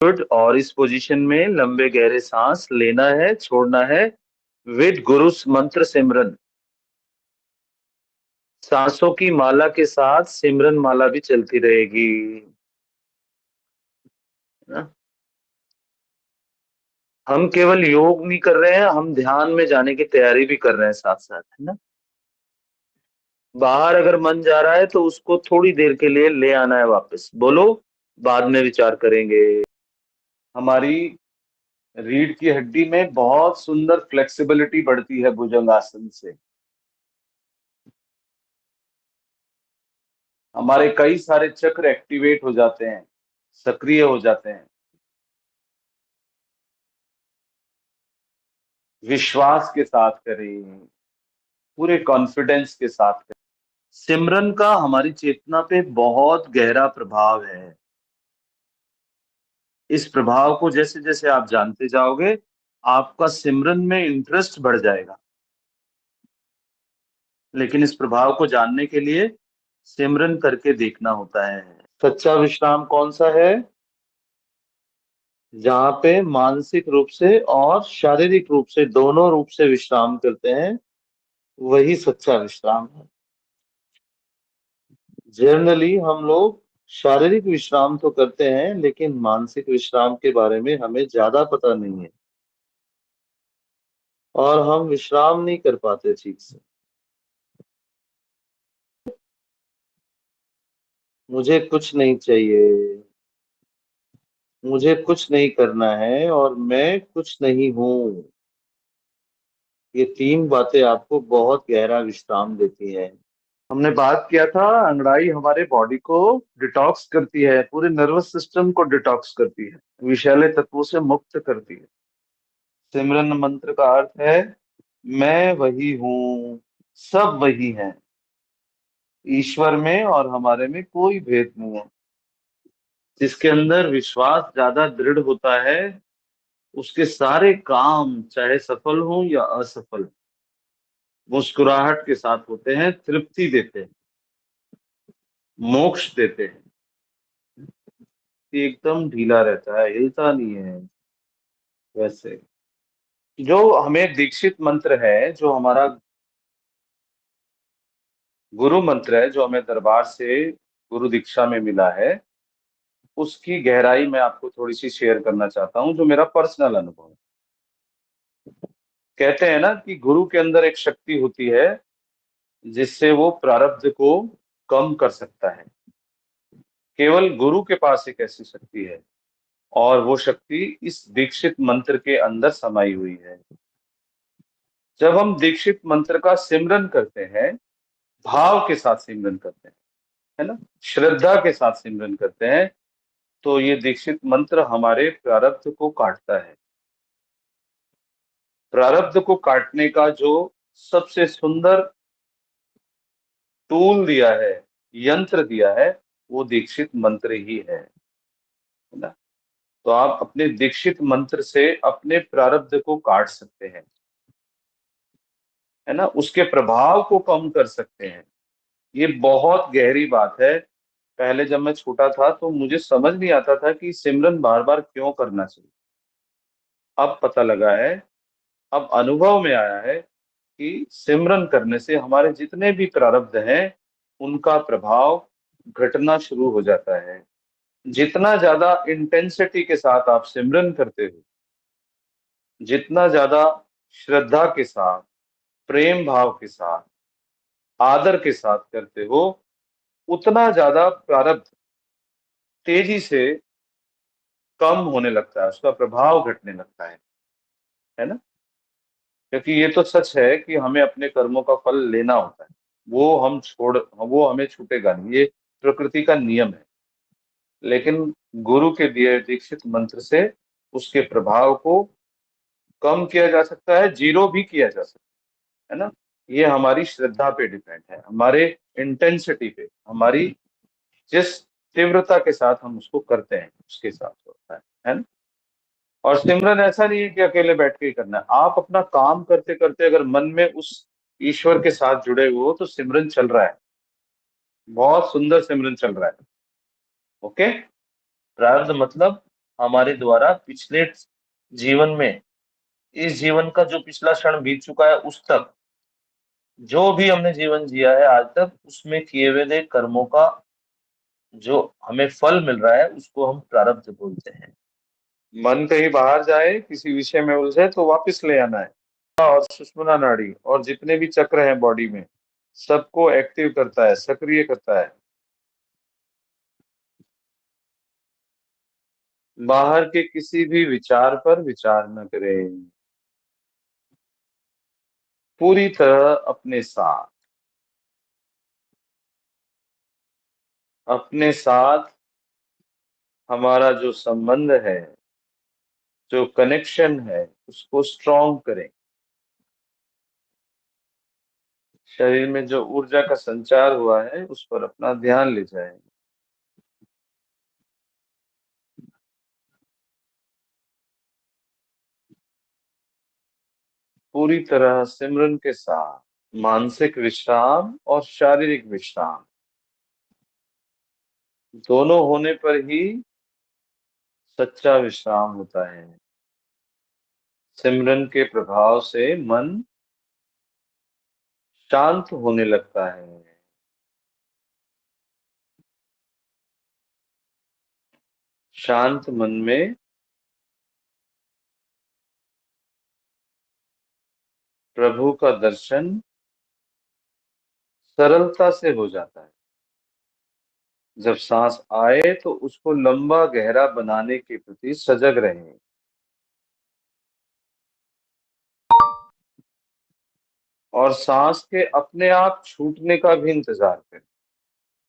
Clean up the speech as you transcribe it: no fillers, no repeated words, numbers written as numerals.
Good. और इस position में लंबे गहरे सांस लेना है, छोड़ना है विद गुरु मंत्र सिमरन। सांसों की माला के साथ सिमरन माला भी चलती रहेगी, है ना। हम केवल योग नहीं कर रहे हैं, हम ध्यान में जाने की तैयारी भी कर रहे हैं साथ साथ, है ना। बाहर अगर मन जा रहा है तो उसको थोड़ी देर के लिए ले आना है वापस। बोलो, बाद में विचार करेंगे। हमारी रीढ़ की हड्डी में बहुत सुंदर फ्लेक्सिबिलिटी बढ़ती है भुजंगासन से। हमारे कई सारे चक्र एक्टिवेट हो जाते हैं, सक्रिय हो जाते हैं। विश्वास के साथ करें, पूरे कॉन्फिडेंस के साथ करें। सिमरन का हमारी चेतना पे बहुत गहरा प्रभाव है। इस प्रभाव को जैसे जैसे आप जानते जाओगे, आपका सिमरन में इंटरेस्ट बढ़ जाएगा। लेकिन इस प्रभाव को जानने के लिए सिमरन करके देखना होता है। सच्चा विश्राम कौन सा है? जहाँ पे मानसिक रूप से और शारीरिक रूप से, दोनों रूप से विश्राम करते हैं, वही सच्चा विश्राम है। जनरली हम लोग शारीरिक विश्राम तो करते हैं, लेकिन मानसिक विश्राम के बारे में हमें ज्यादा पता नहीं है और हम विश्राम नहीं कर पाते ठीक से। मुझे कुछ नहीं चाहिए, मुझे कुछ नहीं करना है और मैं कुछ नहीं हूँ। ये तीन बातें आपको बहुत गहरा विश्राम देती हैं। हमने बात किया था, अंगड़ाई हमारे बॉडी को डिटॉक्स करती है, पूरे नर्वस सिस्टम को डिटॉक्स करती है, विषैले तत्वों से मुक्त करती है। सिमरन मंत्र का अर्थ है मैं वही हूँ, सब वही है। ईश्वर में और हमारे में कोई भेद नहीं है। जिसके अंदर विश्वास ज्यादा दृढ़ होता है, उसके सारे काम चाहे सफल हो या असफल, मुस्कुराहट के साथ होते हैं, तृप्ति देते हैं, मोक्ष देते हैं। एकदम ढीला रहता है, हिलता नहीं है। वैसे जो हमें दीक्षित मंत्र है, जो हमारा गुरु मंत्र है, जो हमें दरबार से गुरु दीक्षा में मिला है, उसकी गहराई मैं आपको थोड़ी सी शेयर करना चाहता हूँ, जो मेरा पर्सनल अनुभव है। कहते हैं ना कि गुरु के अंदर एक शक्ति होती है जिससे वो प्रारब्ध को कम कर सकता है। केवल गुरु के पास एक ऐसी शक्ति है और वो शक्ति इस दीक्षित मंत्र के अंदर समाई हुई है। जब हम दीक्षित मंत्र का सिमरन करते हैं, भाव के साथ सिमरन करते हैं, है ना, श्रद्धा के साथ सिमरन करते हैं, तो ये दीक्षित मंत्र हमारे प्रारब्ध को काटता है। प्रारब्ध को काटने का जो सबसे सुंदर टूल दिया है, यंत्र दिया है, वो दीक्षित मंत्र ही है ना। तो आप अपने दीक्षित मंत्र से अपने प्रारब्ध को काट सकते हैं, है ना, उसके प्रभाव को कम कर सकते हैं। ये बहुत गहरी बात है। पहले जब मैं छोटा था तो मुझे समझ नहीं आता था कि सिमरन बार बार क्यों करना चाहिए। अब पता लगा है, अब अनुभव में आया है कि सिमरन करने से हमारे जितने भी प्रारब्ध हैं, उनका प्रभाव घटना शुरू हो जाता है। जितना ज्यादा इंटेंसिटी के साथ आप सिमरन करते हो, जितना ज्यादा श्रद्धा के साथ, प्रेम भाव के साथ, आदर के साथ करते हो, उतना ज्यादा प्रारब्ध तेजी से कम होने लगता है, उसका प्रभाव घटने लगता है ना। क्योंकि ये तो सच है कि हमें अपने कर्मों का फल लेना होता है। वो हमें छूटेगा नहीं, ये प्रकृति का नियम है। लेकिन गुरु के दिए दीक्षित मंत्र से उसके प्रभाव को कम किया जा सकता है, जीरो भी किया जा सकता है ना। ये हमारी श्रद्धा पे डिपेंड है, हमारे इंटेंसिटी पे, हमारी जिस तीव्रता के साथ हम उसको करते हैं उसके साथ होता है ना। और सिमरन ऐसा नहीं है कि अकेले बैठ के ही करना है। आप अपना काम करते करते अगर मन में उस ईश्वर के साथ जुड़े हुए हो तो सिमरन चल रहा है, बहुत सुंदर सिमरन चल रहा है। ओके। प्रारब्ध मतलब हमारे द्वारा पिछले जीवन में, इस जीवन का जो पिछला क्षण बीत चुका है उस तक, जो भी हमने जीवन जिया है आज तक, उसमें किए हुए कर्मों का जो हमें फल मिल रहा है उसको हम प्रारब्ध बोलते हैं। मन कहीं बाहर जाए, किसी विषय में उलझे तो वापस ले आना है। और सुषुम्ना नाड़ी और जितने भी चक्र हैं बॉडी में, सबको एक्टिव करता है, सक्रिय करता है। बाहर के किसी भी विचार पर विचार न करें, पूरी तरह अपने साथ हमारा जो संबंध है, जो कनेक्शन है, उसको स्ट्रॉन्ग करें। शरीर में जो ऊर्जा का संचार हुआ है उस पर अपना ध्यान ले जाएं। पूरी तरह सिमरन के साथ मानसिक विश्राम और शारीरिक विश्राम दोनों होने पर ही सच्चा विश्राम होता है। सिमरन के प्रभाव से मन शांत होने लगता है। शांत मन में प्रभु का दर्शन सरलता से हो जाता है। जब सांस आए तो उसको लंबा गहरा बनाने के प्रति सजग रहें। और सांस के अपने आप छूटने का भी इंतजार करें।